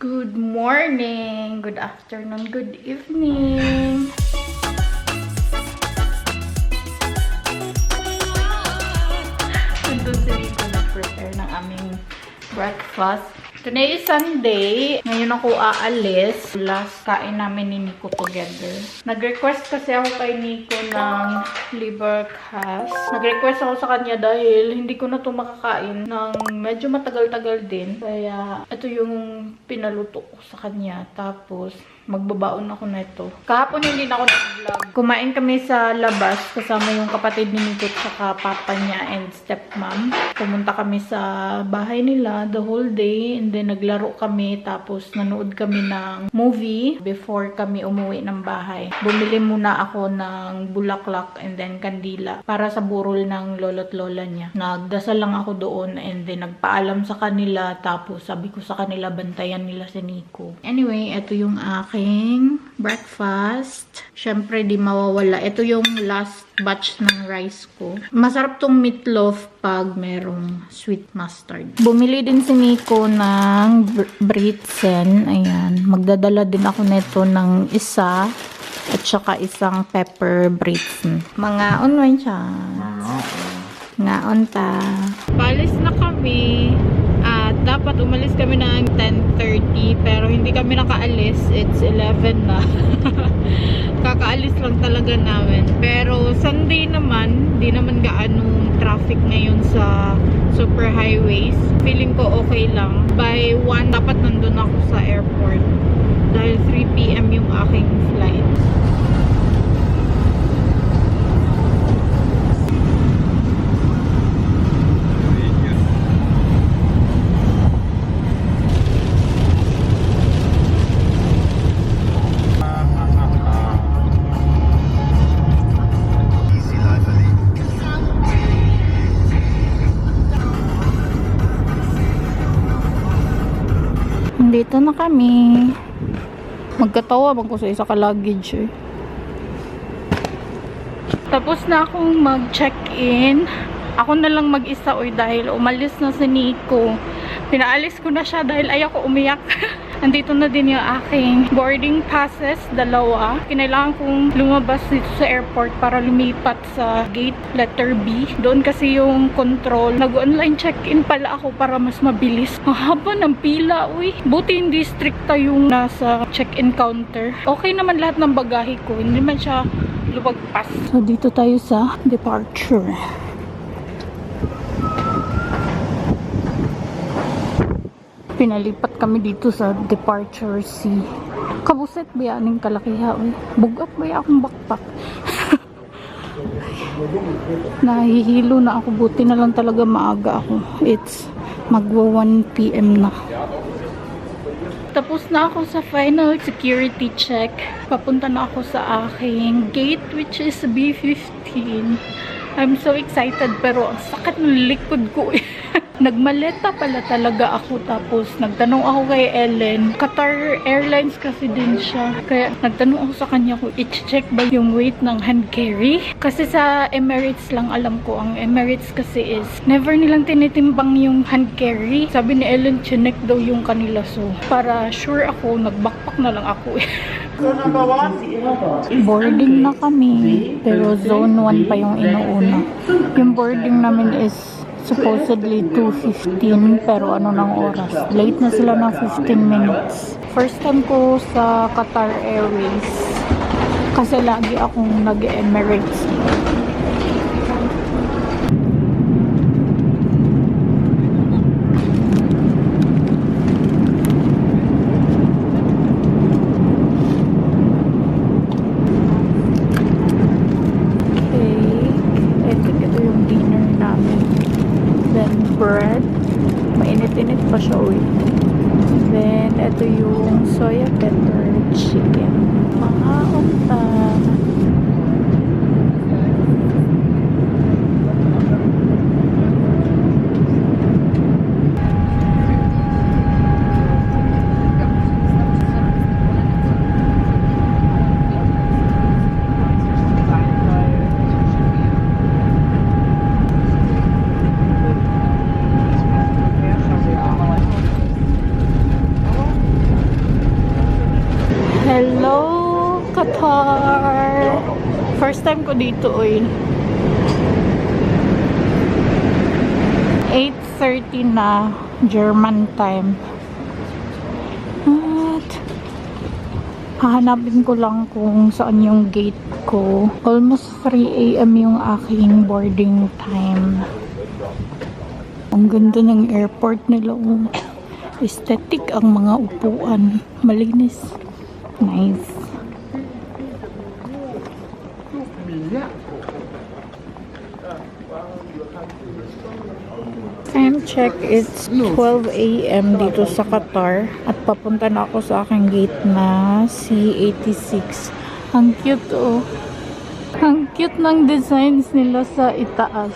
Good morning, good afternoon, good evening. Nandun si Rico nag-prepare ng aming breakfast. Today is Sunday. Ngayon ako aalis. Last kain namin ni Nico together. Nag-request kasi ako kay Nico ng liver cast. Nag-request ako sa kanya dahil hindi ko na ito makakain ng medyo matagal-tagal din. Kaya ito yung pinaluto ko sa kanya. Tapos magbabaon ako na ito. Kahapon hindi na ako nag-vlog. Kumain kami sa labas kasama yung kapatid ni Nico at papa niya and stepmom. Pumunta kami sa bahay nila the whole day and then naglaro kami tapos nanood kami ng movie before kami umuwi ng bahay. Bumili muna ako ng bulaklak and then kandila para sa burol ng lolo't lola niya. Nagdasal lang ako doon and then nagpaalam sa kanila tapos sabi ko sa kanila bantayan nila si Nico. Anyway, ito yung aking breakfast. Syempre di mawawala. Ito yung last batch ng rice ko. Masarap tong meatloaf pag merong sweet mustard. Bumili din si Nico ng britsen. Ayan. Magdadala din ako nito ng isa at saka isang pepper britsen. Mga online siya. Ngaon ta. Palis na kami. At dapat umalis kami ng 10:30 pero hindi kami nakaalis. It's 11 na. Kakaalis lang talaga namin. Pero Sunday naman, di naman gaanong traffic ngayon sa super highways. Feeling ko okay lang. By 1, dapat nandun ako sa airport. Dahil 3 PM yung aking flight. Dito na kami. Magkatawa ko sa isa ka luggage eh. Tapos na akong mag-check-in. Ako na lang mag-isa dahil umalis na si Nico. Pinaalis ko na siya dahil ayaw ko umiyak. Andito na din yung aking boarding passes, 2. Kinailangan kong lumabas dito sa airport para lumipat sa gate letter B. Doon kasi yung control. Nag-online check-in pala ako para mas mabilis. Ang haba ng pila, uy. Buti hindi stricta yung nasa check-in counter. Okay naman lahat ng bagahe ko. Hindi man siya lumagpas. So, dito tayo sa departure. Pinalipat kami dito sa departure C. Kabuset ba yaning kalakiha? Bugat ba akong backpack? Nahihilo na ako. Buti na lang talaga maaga ako. It's magwa 1 PM na. Tapos na ako sa final security check. Papunta na ako sa aking gate which is B15. I'm so excited pero ang sakit ng likod ko eh. Nagmaleta pala talaga ako tapos nagtanong ako kay Ellen. Qatar Airlines kasi din siya. Kaya nagtanong ako sa kanya kung i-check ba yung weight ng hand carry. Kasi sa Emirates lang alam ko. Ang Emirates kasi is never nilang tinitimbang yung hand carry. Sabi ni Ellen, chinek daw yung kanila. So, para sure ako, nag-backpack na lang ako eh. Boarding na kami. Pero zone 1 pa yung inuuna. Yung boarding namin is supposedly 2:15 pero ano ng oras. Late na sila ng 15 minutes. First time ko sa Qatar Airways kasi lagi akong nag-Emirates. Bread. Mainit-init pa siya Then, ito yung soya pepper chicken. Mga unta. Qatar! First time ko dito, oy. 8:30 na German time. At hahanapin ko lang kung saan yung gate ko. Almost 3 AM yung aking boarding time. Ang ganda ng airport nila. Aesthetic ang mga upuan. Malinis. Nice. Time check, it's 12 AM dito sa Qatar at papunta na ako sa aking gate na C86. Ang cute oh. Ang cute ng designs nila sa itaas.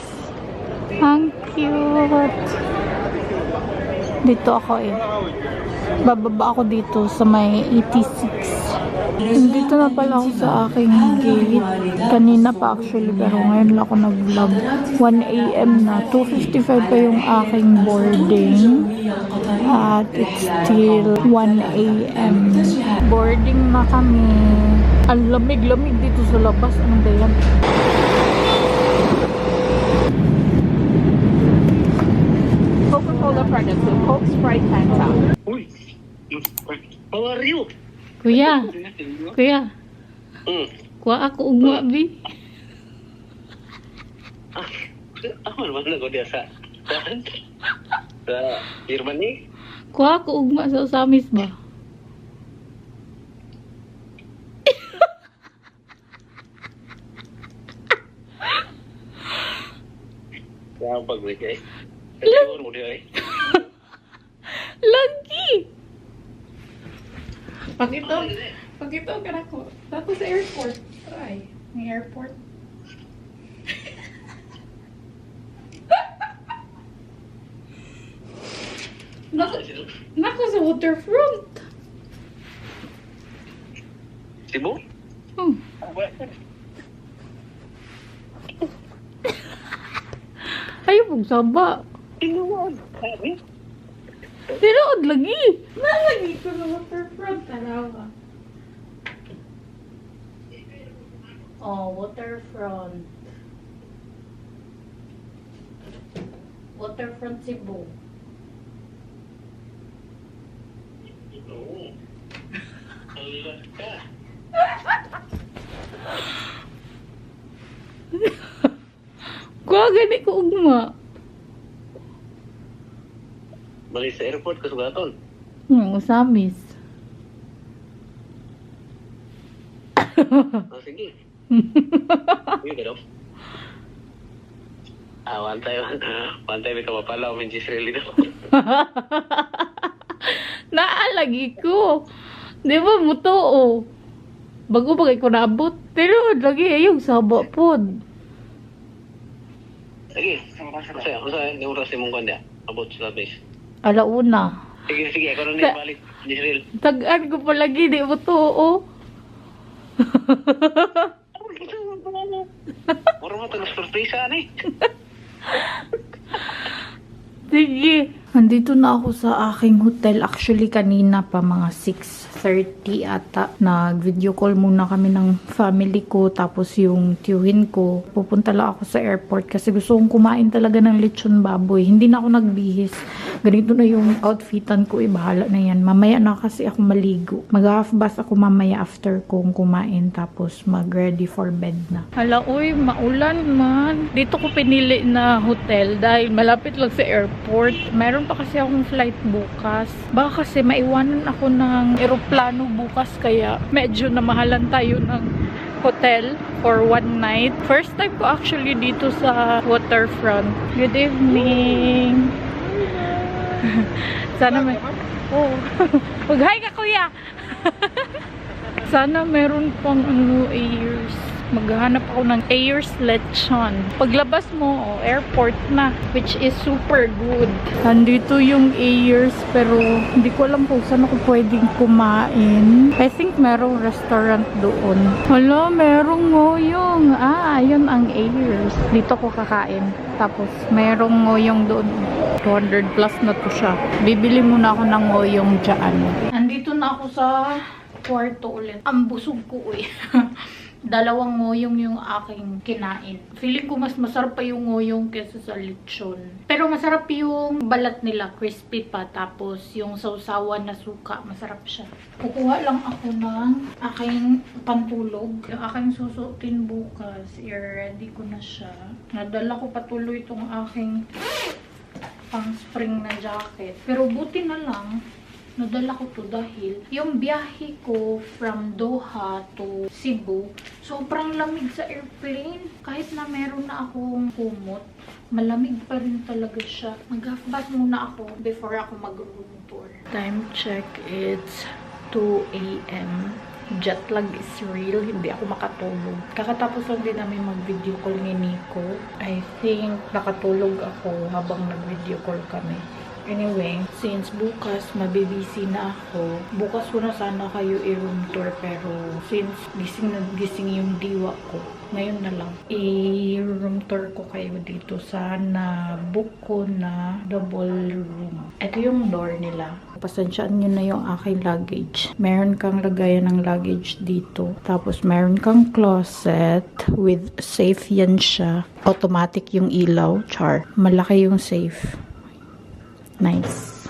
Ang cute. Dito ako eh. Bababa ako dito sa may 86. Dito na pala ako sa aking gate. Kanina pa actually, pero ngayon lang ako nag-vlog. 1 AM na. 2:55 pa yung aking boarding. At it's still 1 AM. Boarding na kami. Ang lamig-lamig dito sa labas. Ano ba yan? Coca-Cola product. So Coke, Sprite, Time's out. Uy, how are you? Kuya. Kuya. Kuha ako ugma, bi. Ako naman na ko dia sa Germany. Kuha ako ugma sa Usamis ba? Kaya pagbigay. Sure mo dia eh. Lagi! Pakito ka na ko. Dato sa airport. Ay, may airport. Nako sa waterfront. Cebu? Ayaw pong saba. Tinuod. Tinuod lagi. Nalagi ko sa waterfront. Tarawa. Oh, waterfront. Waterfront Cebu. Oo. Allah ka. Kuha gani ko ugma. Balik sa airport kasugaton. Usamis. Sige. Sige ka daw. One time ito mapalaw min Gisrel dito. Naalagi ko. Di ba mutuo? Bago bagay ko naabot. Pero lagi ayong saba pod. Sige. Usa ni oras imong kanya. Abot sa base. Alauna. Sige, ako na niya balik Gisrel. Tag-an ko palagi di mutuo. Mura mo ito na surpresa ni. Sige. Nandito na ako sa aking hotel. Actually, kanina pa mga 6:30 ata. Nag-video call muna kami ng family ko. Tapos yung tiyuhin ko. Pupunta lang ako sa airport kasi gusto kong kumain talaga ng lechon baboy. Hindi na ako nagbihis. Ganito na yung outfitan ko. Bahala na yan. Mamaya na kasi ako maligo. Mag-half bath ako mamaya after kong kumain. Tapos mag-ready for bed na. Hala, uy, maulan man. Dito ko pinili na hotel dahil malapit lang sa airport. Meron pa kasi akong flight bukas. Baka kasi maiwanan ako ng eroplano bukas kaya medyo namahalan tayo ng hotel for one night. First time ko actually dito sa waterfront. Good evening. Sana may... Oh. Mag-hi ka, kuya! Sana meron pang Ayers. Maghahanap ako ng Ayers lechon. Paglabas mo, airport na. Which is super good. Nandito yung Ayers pero hindi ko alam kung saan ako pwedeng kumain. I think merong restaurant doon. Hala, merong ngoyong. Ayun ang Ayers. Dito ko kakain. Tapos merong ngoyong doon. 200 plus na to siya. Bibili muna ako ng ngoyong dyan. Andito na ako sa kwarto ulit. Ang busog ko eh. Dalawang ngoyong yung aking kinain. Feeling ko mas masarap pa yung ngoyong kesa sa lechon. Pero masarap yung balat nila, crispy pa. Tapos yung sausawan na suka, masarap siya. Kukuha lang ako ng aking pantulog. Yung aking susuotin bukas, i-ready ko na siya. Nadala ko patuloy itong aking pang spring na jacket. Pero buti na lang, nadala ko to dahil yung biyahe ko from Doha to Cebu, sobrang lamig sa airplane. Kahit na meron na akong kumot, malamig pa rin talaga siya. Mag-half bath muna ako before ako mag-room tour. Time check, it's 2 a.m. Jet lag is real. Hindi ako makatulog. Kakatapos lang din namin mag-video call ni Nico. I think nakatulog ako habang nag-video call kami. Anyway, since bukas mabibisi na ako, bukas ko na sana kayo i-room tour pero since gising na gising yung diwa ko, ngayon na lang i-room tour ko kayo dito sa na-book ko na double room. Ito yung door nila. Pasensyaan nyo na yung aking luggage. Meron kang lagayan ng luggage dito. Tapos meron kang closet with safe yan siya. Automatic yung ilaw. Char. Malaki yung safe. Nice.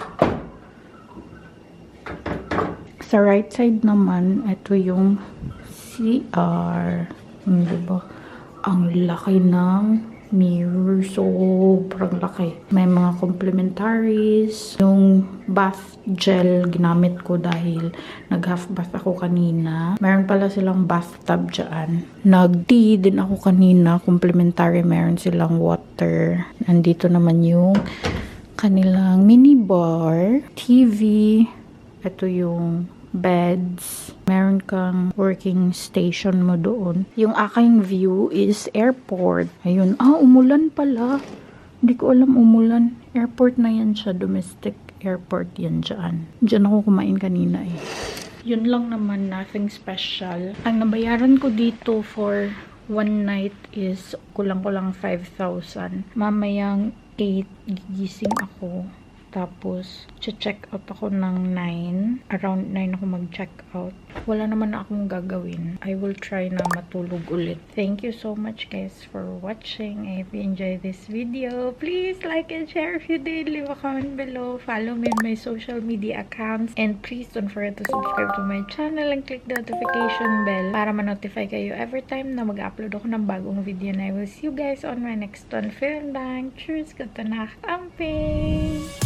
Sa right side naman, ito yung CR. Diba? Ang laki ng mirror. Sobrang laki. May mga complementaries. Yung bath gel ginamit ko dahil nag-half bath ako kanina. Meron pala silang bathtub dyan. Nag-tea din ako kanina. Complementary. Meron silang water. Nandito naman yung kanilang minibar, TV, ito yung beds, meron kang working station mo doon. Yung aking view is airport. Ayun, umulan pala. Hindi ko alam umulan. Airport na yan siya, domestic airport yan dyan. Diyan ako kumain kanina eh. Yun lang naman, nothing special. Ang nabayaran ko dito for one night is kulang-kulang 5,000. Mamayang 8, gigising ako. Tapos, check out ako ng 9. Around 9 ako mag-check out. Wala naman na akong gagawin. I will try na matulog ulit. Thank you so much guys for watching. If you enjoyed this video, please like and share. If you did, leave a comment below. Follow me on my social media accounts. And please don't forget to subscribe to my channel and click the notification bell para ma-notify kayo every time na mag-upload ako ng bagong video. And I will see you guys on my next one. Vielen Dank. Tschüss. Gute Nacht. Amping.